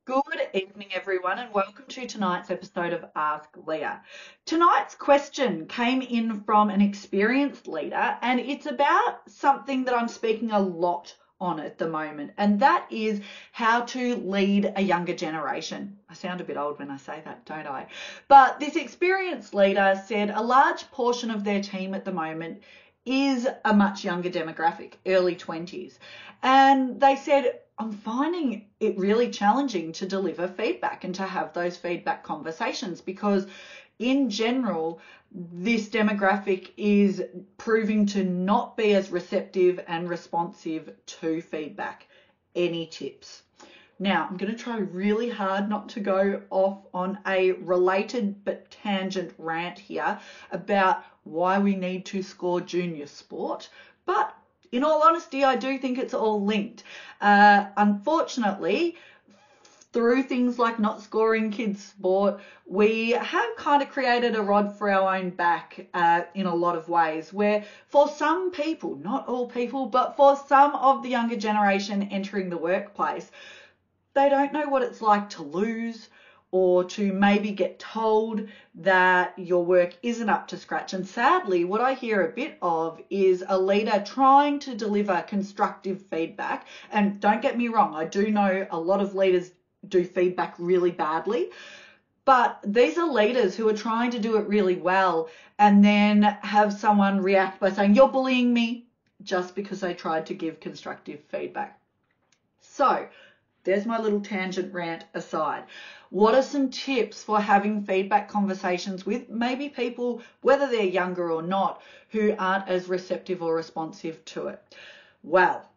Good evening, everyone, and welcome to tonight's episode of Ask Leah. Tonight's question came in from an experienced leader, and it's about something that I'm speaking a lot on at the moment, and that is how to lead a younger generation. I sound a bit old when I say that, don't I? But this experienced leader said a large portion of their team at the moment is a much younger demographic, early 20s. And they said, I'm finding it really challenging to deliver feedback and to have those feedback conversations because in general, this demographic is proving to not be as receptive and responsive to feedback. Any tips? Now, I'm going to try really hard not to go off on a related but tangent rant here about why we need to score junior sport, but in all honesty, I do think it's all linked. Unfortunately, through things like not scoring kids' sport, we have kind of created a rod for our own back in a lot of ways, where for some people, not all people, but for some of the younger generation entering the workplace, they don't know what it's like to lose or to maybe get told that your work isn't up to scratch. And sadly, what I hear a bit of is a leader trying to deliver constructive feedback. And don't get me wrong, I do know a lot of leaders do feedback really badly, but these are leaders who are trying to do it really well and then have someone react by saying, you're bullying me, just because they tried to give constructive feedback. So there's my little tangent rant aside. What are some tips for having feedback conversations with maybe people, whether they're younger or not, who aren't as receptive or responsive to it? Well,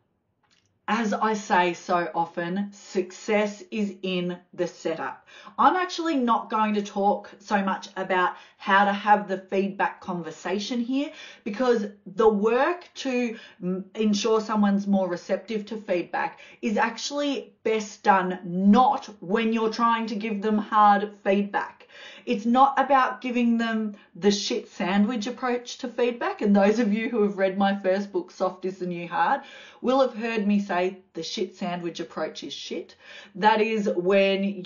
as I say so often, success is in the setup. I'm actually not going to talk so much about how to have the feedback conversation here because the work to ensure someone's more receptive to feedback is actually best done not when you're trying to give them hard feedback. It's not about giving them the shit sandwich approach to feedback. And those of you who have read my first book, Soft is the New Hard, will have heard me say the shit sandwich approach is shit. That is when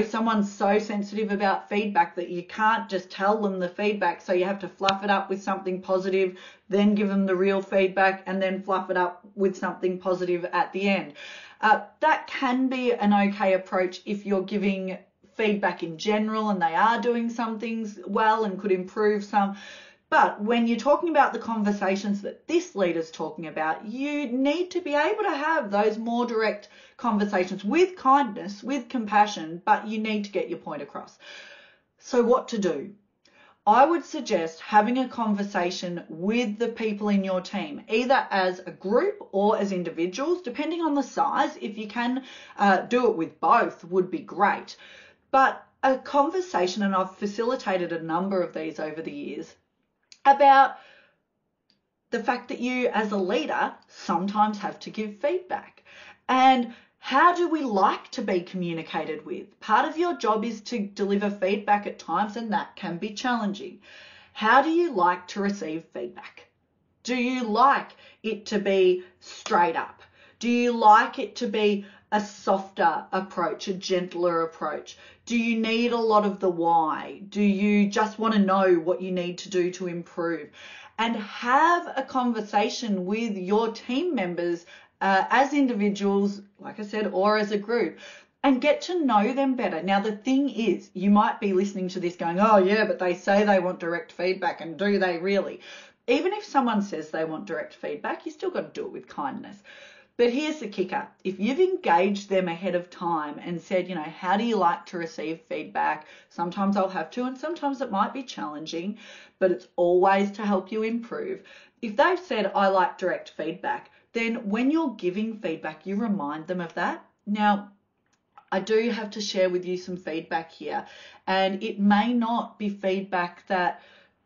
someone's so sensitive about feedback that you can't just tell them the feedback. So you have to fluff it up with something positive, then give them the real feedback, and then fluff it up with something positive at the end. That can be an okay approach if you're giving feedback in general and they are doing some things well and could improve some. But when you're talking about the conversations that this leader's talking about, you need to be able to have those more direct conversations with kindness, with compassion, but you need to get your point across. So what to do? I would suggest having a conversation with the people in your team, either as a group or as individuals, depending on the size. If you can do it with both, would be great. But a conversation, and I've facilitated a number of these over the years, about the fact that you as a leader sometimes have to give feedback. And how do we like to be communicated with? Part of your job is to deliver feedback at times, and that can be challenging. How do you like to receive feedback? Do you like it to be straight up? Do you like it to be a softer approach, a gentler approach? Do you need a lot of the why? Do you just want to know what you need to do to improve? And have a conversation with your team members as individuals, like I said, or as a group, and get to know them better. Now, the thing is, you might be listening to this going, oh yeah, but they say they want direct feedback, and do they really? Even if someone says they want direct feedback, you still got to do it with kindness. But here's the kicker. If you've engaged them ahead of time and said, how do you like to receive feedback? Sometimes I'll have to, and sometimes it might be challenging, but it's always to help you improve. If they've said, I like direct feedback, then when you're giving feedback, you remind them of that. Now, I do have to share with you some feedback here, and it may not be feedback that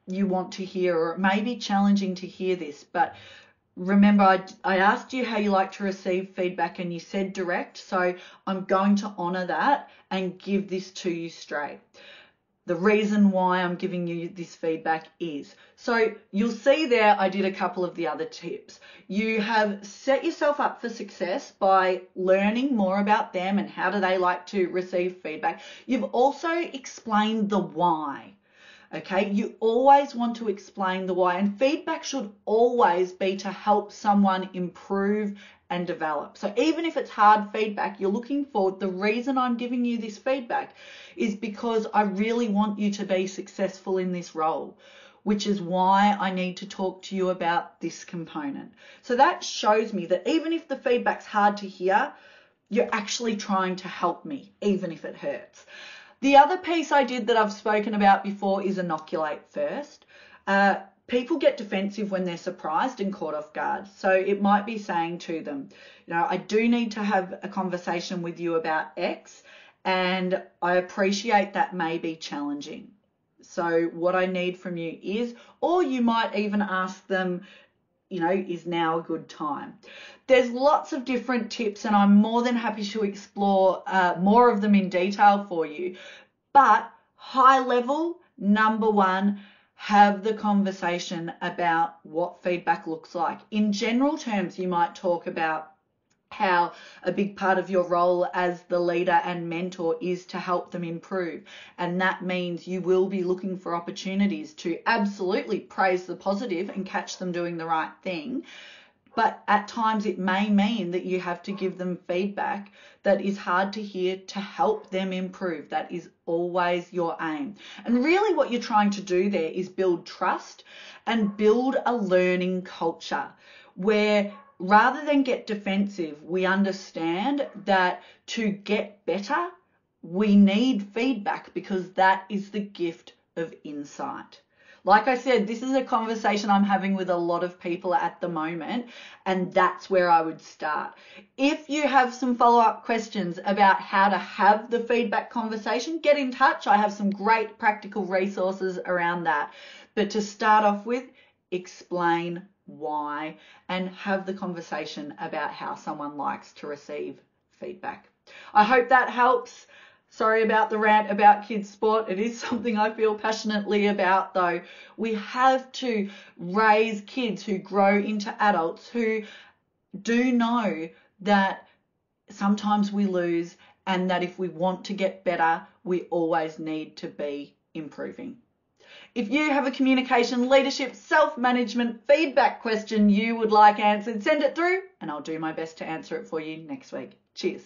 you want to hear, or it may be challenging to hear this, but remember, I asked you how you like to receive feedback and you said direct, so I'm going to honour that and give this to you straight. the reason why I'm giving you this feedback is. So you'll see there I did a couple of the other tips. You have set yourself up for success by learning more about them and how do they like to receive feedback. You've also explained the why. Okay, you always want to explain the why, and feedback should always be to help someone improve and develop. So even if it's hard feedback, you're looking for the reason I'm giving you this feedback is because I really want you to be successful in this role, which is why I need to talk to you about this component. So that shows me that even if the feedback's hard to hear, you're actually trying to help me, even if it hurts. The other piece I did that I've spoken about before is inoculate first. People get defensive when they're surprised and caught off guard. So it might be saying to them, I do need to have a conversation with you about X, and I appreciate that may be challenging. So what I need from you is, or you might even ask them, is now a good time? There's lots of different tips, and I'm more than happy to explore more of them in detail for you. But high level, number one, have the conversation about what feedback looks like. In general terms, you might talk about how a big part of your role as the leader and mentor is to help them improve. And that means you will be looking for opportunities to absolutely praise the positive and catch them doing the right thing. But at times it may mean that you have to give them feedback that is hard to hear to help them improve. That is always your aim. And really what you're trying to do there is build trust and build a learning culture where rather than get defensive, we understand that to get better, we need feedback because that is the gift of insight. Like I said, this is a conversation I'm having with a lot of people at the moment, and that's where I would start. If you have some follow-up questions about how to have the feedback conversation, get in touch. I have some great practical resources around that. But to start off with, explain why and have the conversation about how someone likes to receive feedback. I hope that helps. Sorry about the rant about kids' sport. It is something I feel passionately about, though. We have to raise kids who grow into adults who do know that sometimes we lose and that if we want to get better, we always need to be improving. If you have a communication, leadership, self-management, feedback question you would like answered, send it through and I'll do my best to answer it for you next week. Cheers.